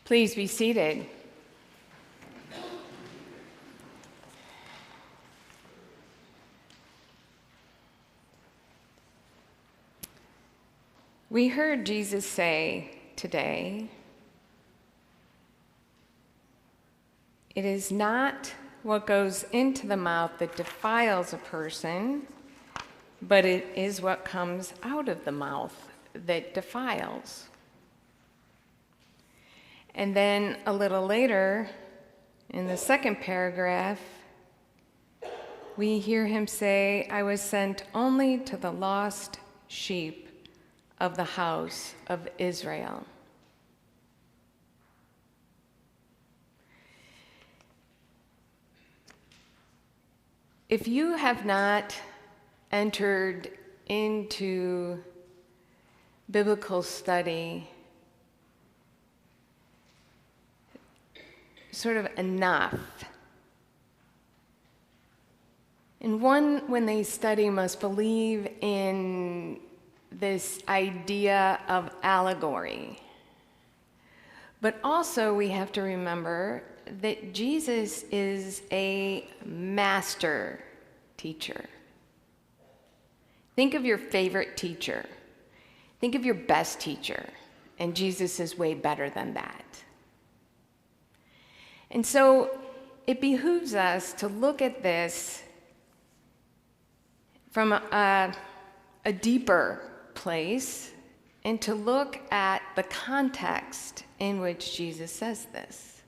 Please be seated. We heard Jesus say today, "It is not what goes into the mouth that defiles a person, but it is what comes out of the mouth that defiles." And then a little later, in the second paragraph, we hear him say, "I was sent only to the lost sheep of the house of Israel." If you have not entered into biblical study sort of enough, and one, when they study, must believe in this idea of allegory. But also we have to remember that Jesus is a master teacher. Think of your favorite teacher. Think of your best teacher, and Jesus is way better than that. And so it behooves us to look at this from a deeper place and to look at the context in which Jesus says this.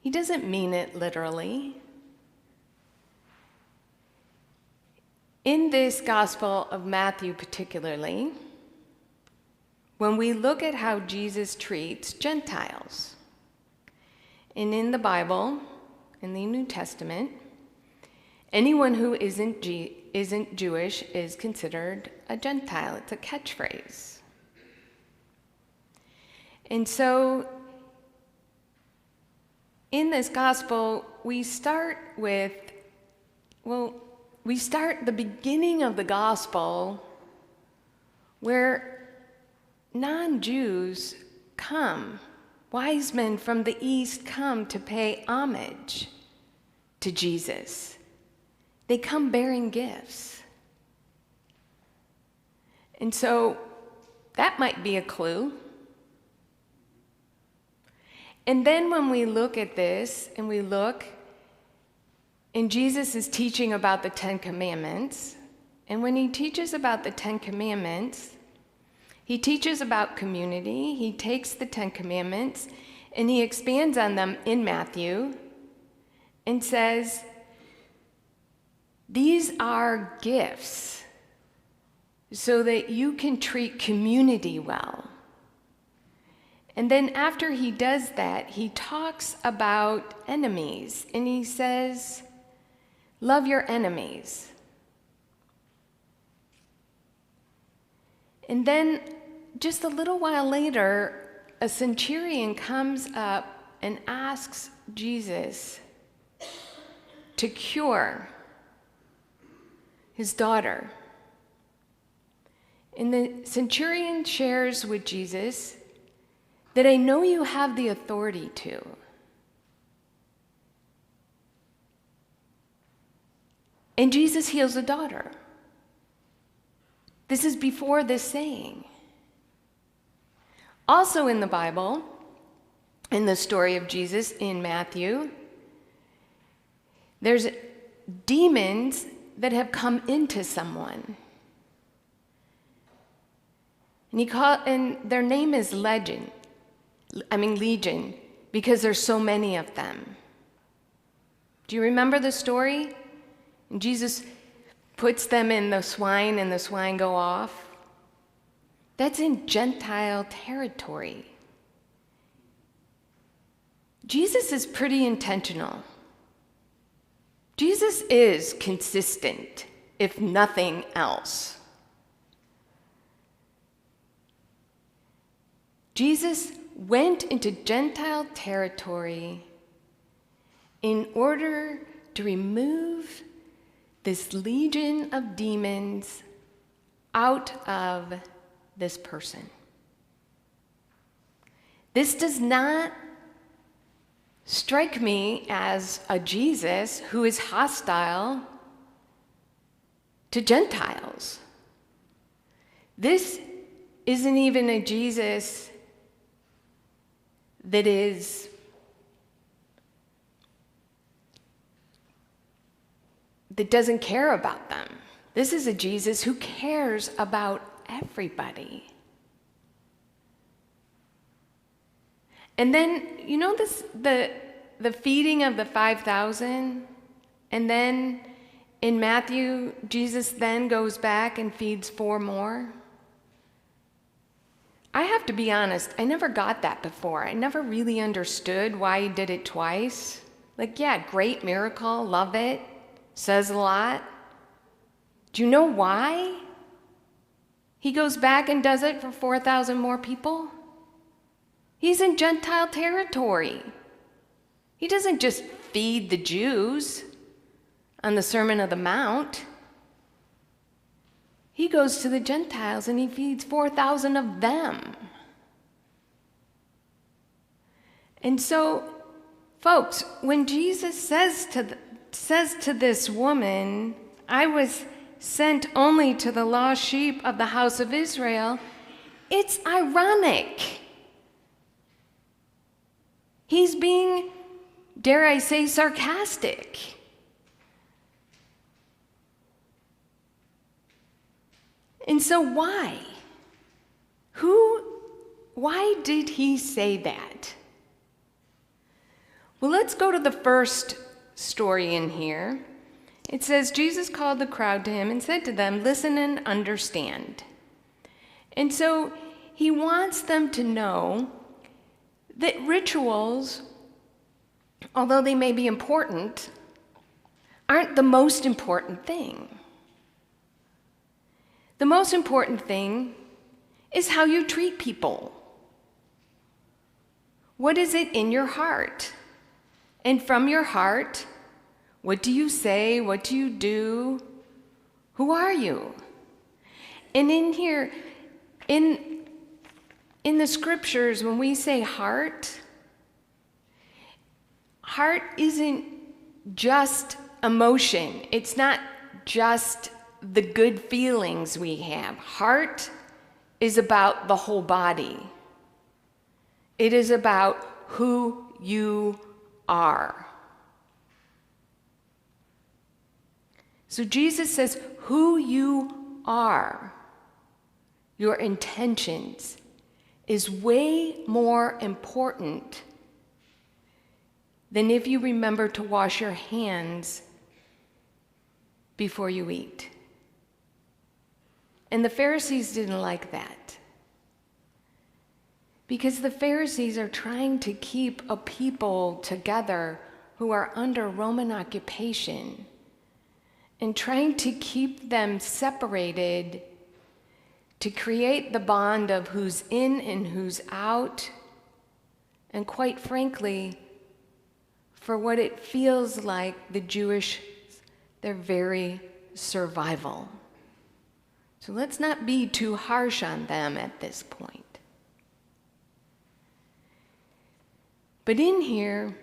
He doesn't mean it literally. In this Gospel of Matthew particularly, when we look at how Jesus treats Gentiles, and in the Bible, in the New Testament, anyone who isn't Jewish is considered a Gentile. It's a catchphrase. And so in this gospel, we start the beginning of the gospel where non-Jews come. Wise men from the east come to pay homage to Jesus. They come bearing gifts. And so that might be a clue. And then when we look at this, and Jesus is teaching about the Ten Commandments, and when he teaches about the Ten Commandments, he teaches about community. He takes the Ten Commandments and he expands on them in Matthew and says, these are gifts so that you can treat community well. And then after he does that, he talks about enemies, and he says, love your enemies. And then just a little while later, a centurion comes up and asks Jesus to cure his daughter. And the centurion shares with Jesus that I know you have the authority to. And Jesus heals the daughter. This is before this saying. Also in the Bible, in the story of Jesus in Matthew, there's demons that have come into someone. And their name is Legion, because there's so many of them. Do you remember the story? And Jesus puts them in the swine, and the swine go off. That's in Gentile territory. Jesus is pretty intentional. Jesus is consistent, if nothing else. Jesus went into Gentile territory in order to remove this legion of demons out of this person. This does not strike me as a Jesus who is hostile to Gentiles. This isn't even a Jesus that doesn't care about them. This is a Jesus who cares about everybody. And then, you know this, the feeding of the 5,000, and then in Matthew, Jesus then goes back and feeds 4 more. I have to be honest, I never got that before. I never really understood why he did it twice. Like, yeah, great miracle, love it, says a lot. Do you know why he goes back and does it for 4,000 more people? He's in Gentile territory. He doesn't just feed the Jews on the Sermon on the Mount. He goes to the Gentiles and he feeds 4,000 of them. And so, folks, when Jesus says to this woman, I was sent only to the lost sheep of the house of Israel, it's ironic. He's being, dare I say, sarcastic. And so why? Why did he say that? Well, let's go to the first story in here. It says, Jesus called the crowd to him and said to them, listen and understand. And so he wants them to know that rituals, although they may be important, aren't the most important thing. The most important thing is how you treat people. What is it in your heart? And from your heart, what do you say? What do you do? Who are you? And in here, in the scriptures, when we say heart isn't just emotion. It's not just the good feelings we have. Heart is about the whole body. It is about who you are. So Jesus says, who you are, your intentions, is way more important than if you remember to wash your hands before you eat. And the Pharisees didn't like that, because the Pharisees are trying to keep a people together who are under Roman occupation and trying to keep them separated to create the bond of who's in and who's out, and quite frankly, for what it feels like the Jewish, their very survival. So let's not be too harsh on them at this point. But in here,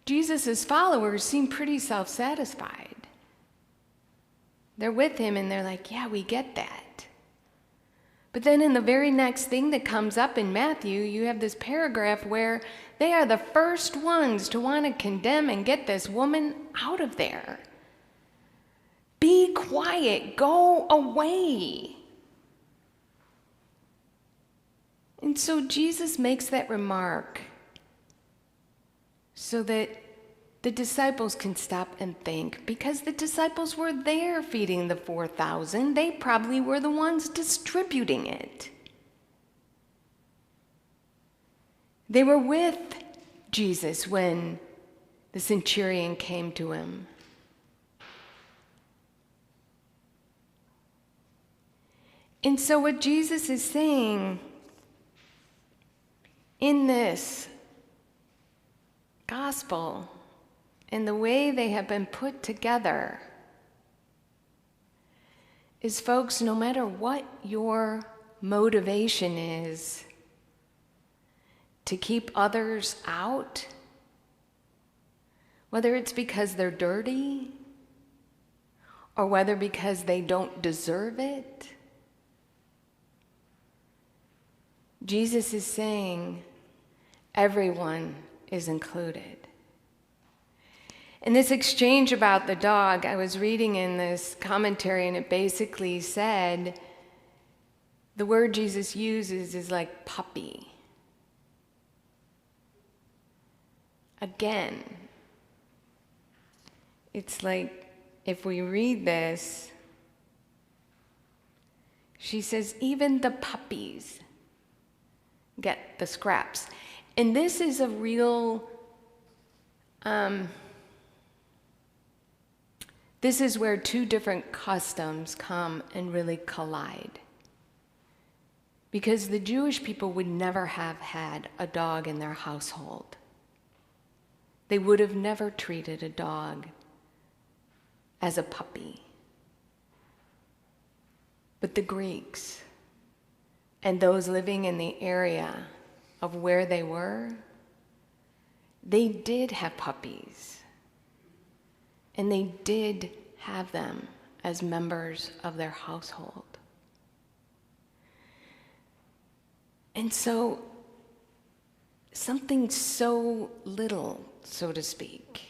Jesus' followers seem pretty self-satisfied. They're with him and they're like, yeah, we get that. But then in the very next thing that comes up in Matthew, you have this paragraph where they are the first ones to want to condemn and get this woman out of there. Be quiet, go away. And so Jesus makes that remark so that the disciples can stop and think, because the disciples were there feeding the 4,000. They probably were the ones distributing it. They were with Jesus when the centurion came to him. And so what Jesus is saying in this gospel and the way they have been put together is, folks, no matter what your motivation is, to keep others out, whether it's because they're dirty or whether because they don't deserve it. Jesus is saying everyone is included. In this exchange about the dog, I was reading in this commentary, and it basically said the word Jesus uses is like puppy. Again, it's like if we read this, she says, even the puppies get the scraps. And this is a real, this is where two different customs come and really collide. Because the Jewish people would never have had a dog in their household. They would have never treated a dog as a puppy. But the Greeks and those living in the area of where they were, they did have puppies. And they did have them as members of their household. And so, something so little, so to speak,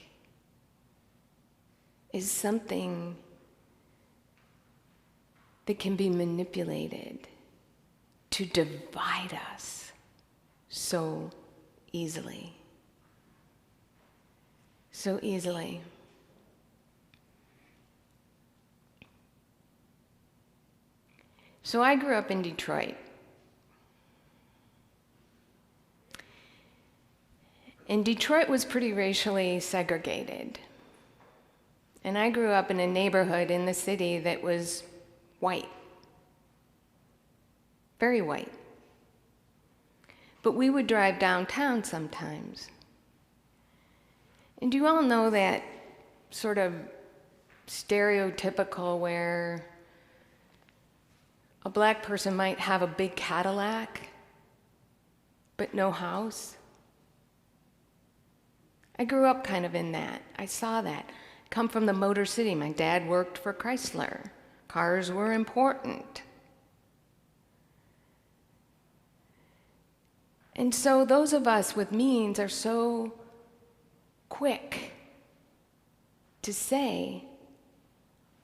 is something that can be manipulated to divide us so easily. So easily. So I grew up in Detroit. And Detroit was pretty racially segregated. And I grew up in a neighborhood in the city that was white. Very white. But we would drive downtown sometimes. And you all know that sort of stereotypical where a black person might have a big Cadillac, but no house? I grew up kind of in that. I saw that. Come from the Motor City. My dad worked for Chrysler. Cars were important. And so those of us with means are so quick to say,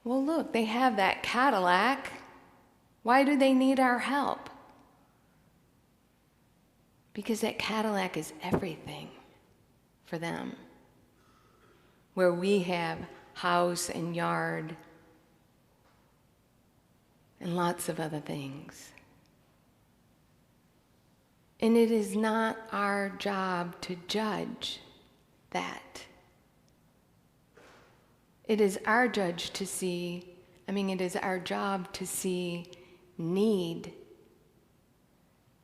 well, look, they have that Cadillac. Why do they need our help? Because that Cadillac is everything for them. Where we have house and yard and lots of other things. And it is not our job to judge that. It is our job to see need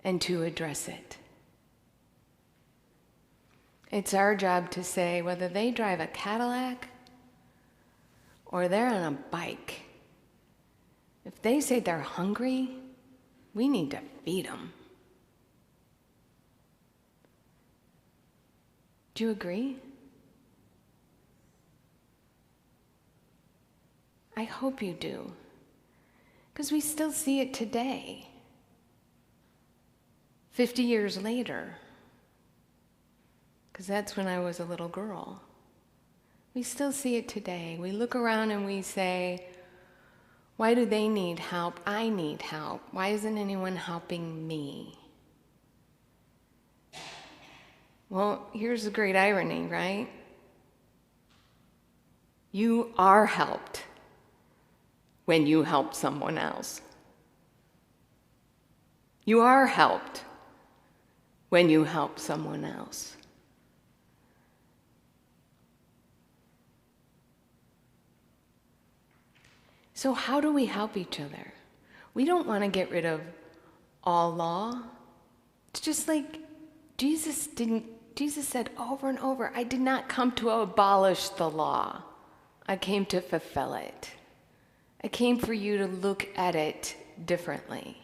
and to address it. It's our job to say whether they drive a Cadillac or they're on a bike. If they say they're hungry, we need to feed them. Do you agree? I hope you do. Because we still see it today, 50 years later. Because that's when I was a little girl. We still see it today. We look around and we say, why do they need help? I need help. Why isn't anyone helping me? Well, here's the great irony, right? You are helped when you help someone else. You are helped when you help someone else. So how do we help each other? We don't want to get rid of all law. It's just like Jesus said over and over, I did not come to abolish the law. I came to fulfill it. I came for you to look at it differently.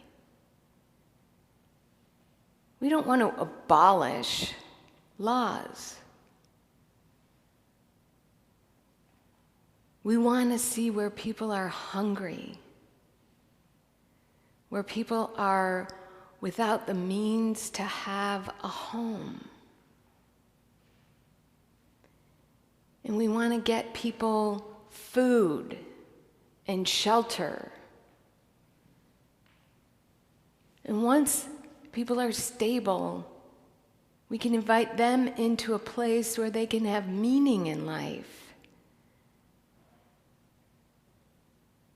We don't want to abolish laws. We want to see where people are hungry, where people are without the means to have a home. And we want to get people food and shelter. And once people are stable, we can invite them into a place where they can have meaning in life.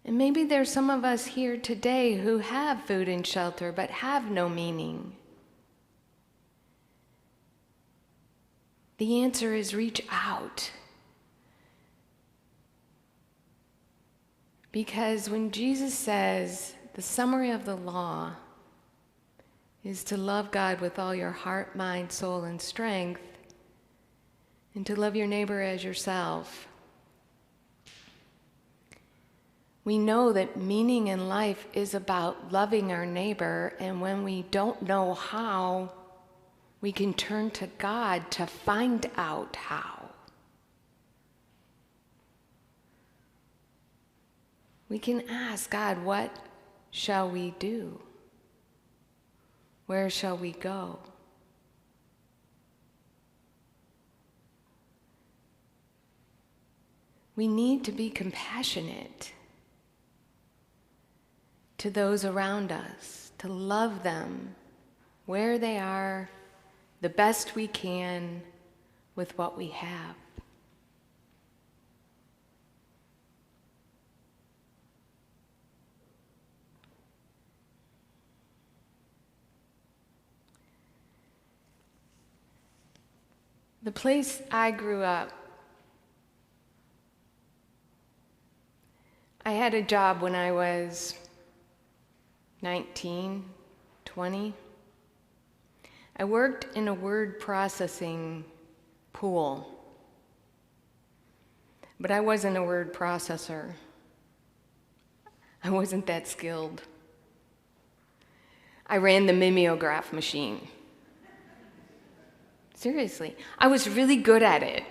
And maybe there's some of us here today who have food and shelter but have no meaning. The answer is reach out. Because when Jesus says the summary of the law is to love God with all your heart, mind, soul, and strength, and to love your neighbor as yourself, we know that meaning in life is about loving our neighbor, and when we don't know how, we can turn to God to find out how. We can ask God, what shall we do? Where shall we go? We need to be compassionate to those around us, to love them where they are, the best we can with what we have. The place I grew up, I had a job when I was 19, 20. I worked in a word processing pool, but I wasn't a word processor. I wasn't that skilled. I ran the mimeograph machine. Seriously, I was really good at it.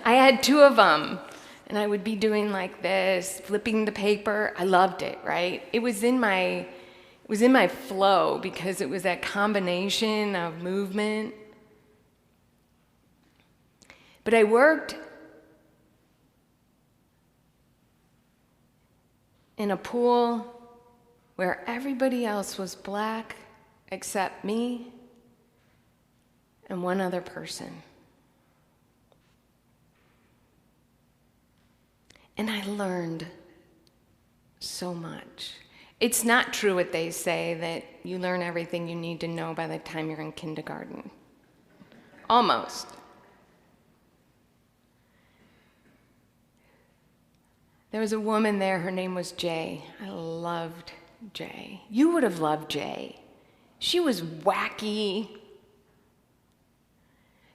I had 2 of them, and I would be doing like this, flipping the paper. I loved it, right? It was in my flow because it was that combination of movement. But I worked in a pool where everybody else was black except me and one other person. And I learned so much. It's not true what they say that you learn everything you need to know by the time you're in kindergarten. Almost. There was a woman there, her name was Jay. I loved Jay. You would have loved Jay. She was wacky.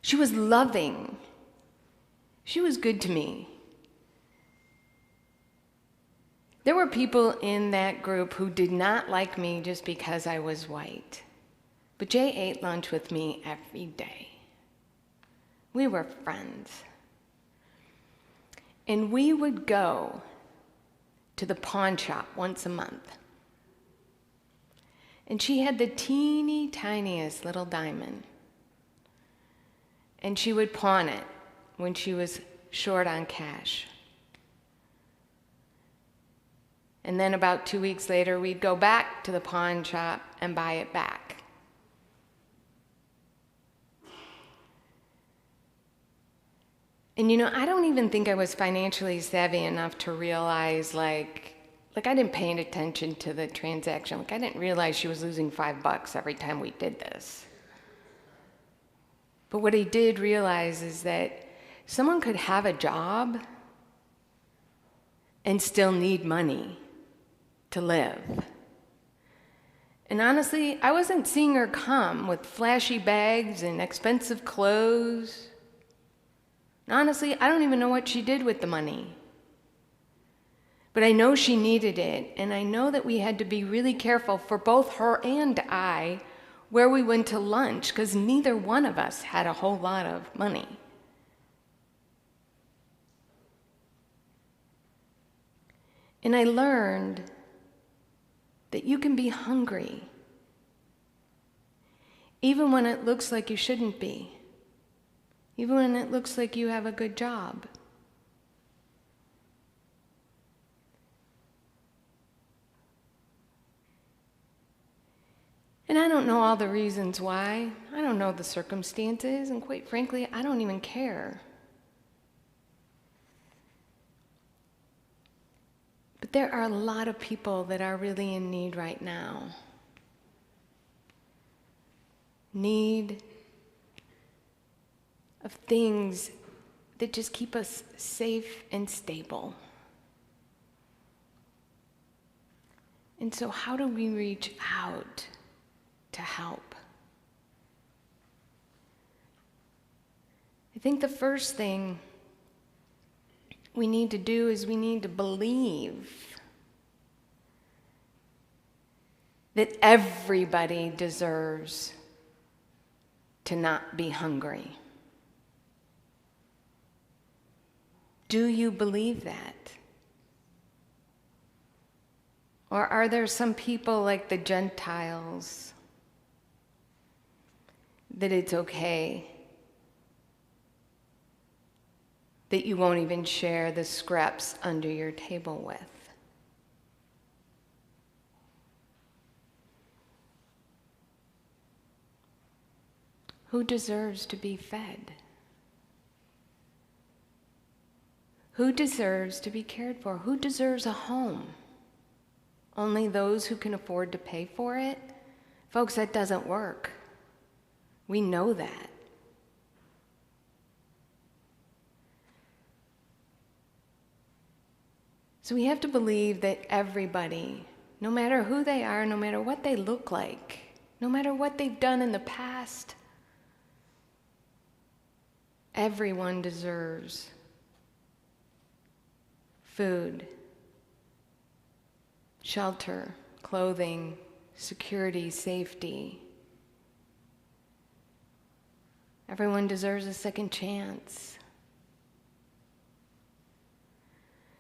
She was loving. She was good to me. There were people in that group who did not like me just because I was white. But Jay ate lunch with me every day. We were friends. And we would go to the pawn shop once a month. And she had the teeny tiniest little diamond. And she would pawn it when she was short on cash. And then about 2 weeks later, we'd go back to the pawn shop and buy it back. And I don't even think I was financially savvy enough to realize, like I didn't pay any attention to the transaction. I didn't realize she was losing $5 every time we did this. But what I did realize is that someone could have a job and still need money to live. And honestly, I wasn't seeing her come with flashy bags and expensive clothes. And honestly, I don't even know what she did with the money. But I know she needed it, and I know that we had to be really careful for both her and I where we went to lunch, because neither one of us had a whole lot of money. And I learned that you can be hungry, even when it looks like you shouldn't be, even when it looks like you have a good job. And I don't know all the reasons why. I don't know the circumstances, and quite frankly, I don't even care. But there are a lot of people that are really in need right now. Need of things that just keep us safe and stable. And so how do we reach out to help? I think the first thing we need to do is we need to believe that everybody deserves to not be hungry. Do you believe that? Or are there some people like the Gentiles that it's okay that you won't even share the scraps under your table with? Who deserves to be fed? Who deserves to be cared for? Who deserves a home? Only those who can afford to pay for it? Folks, that doesn't work. We know that. So we have to believe that everybody, no matter who they are, no matter what they look like, no matter what they've done in the past, everyone deserves food, shelter, clothing, security, safety. Everyone deserves a second chance.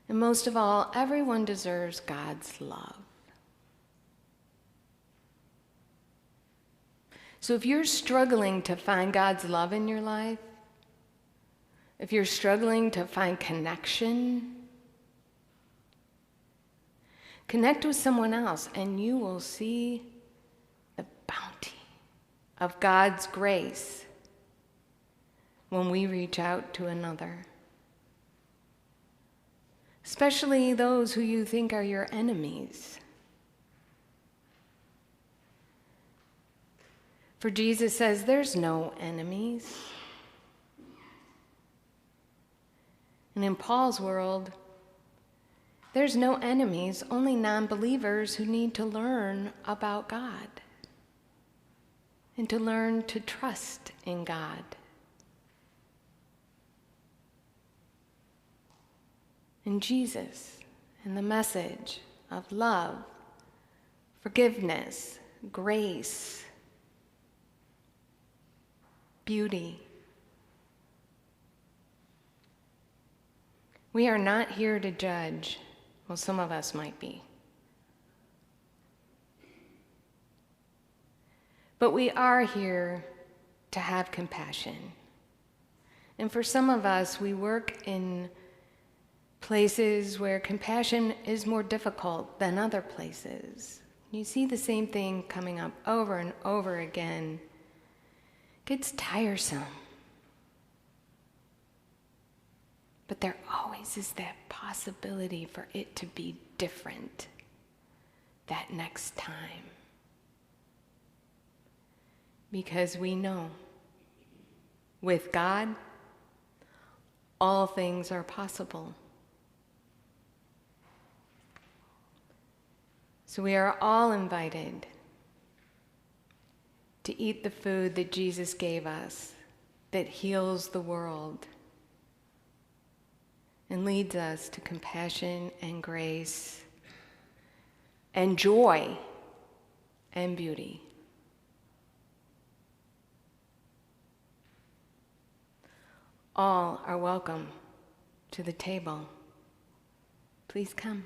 And most of all, everyone deserves God's love. So if you're struggling to find God's love in your life, if you're struggling to find connection, connect with someone else and you will see the bounty of God's grace when we reach out to another. Especially those who you think are your enemies. For Jesus says there's no enemies. And in Paul's world, there's no enemies, only non-believers who need to learn about God and to learn to trust in God. And Jesus and the message of love, forgiveness, grace, beauty. We are not here to judge. Well, some of us might be. But we are here to have compassion. And for some of us, we work in places where compassion is more difficult than other places. You see the same thing coming up over and over again. It gets tiresome. But there always is that possibility for it to be different that next time. Because we know with God, all things are possible. So we are all invited to eat the food that Jesus gave us, that heals the world and leads us to compassion and grace and joy and beauty. all are welcome to the table. Please come.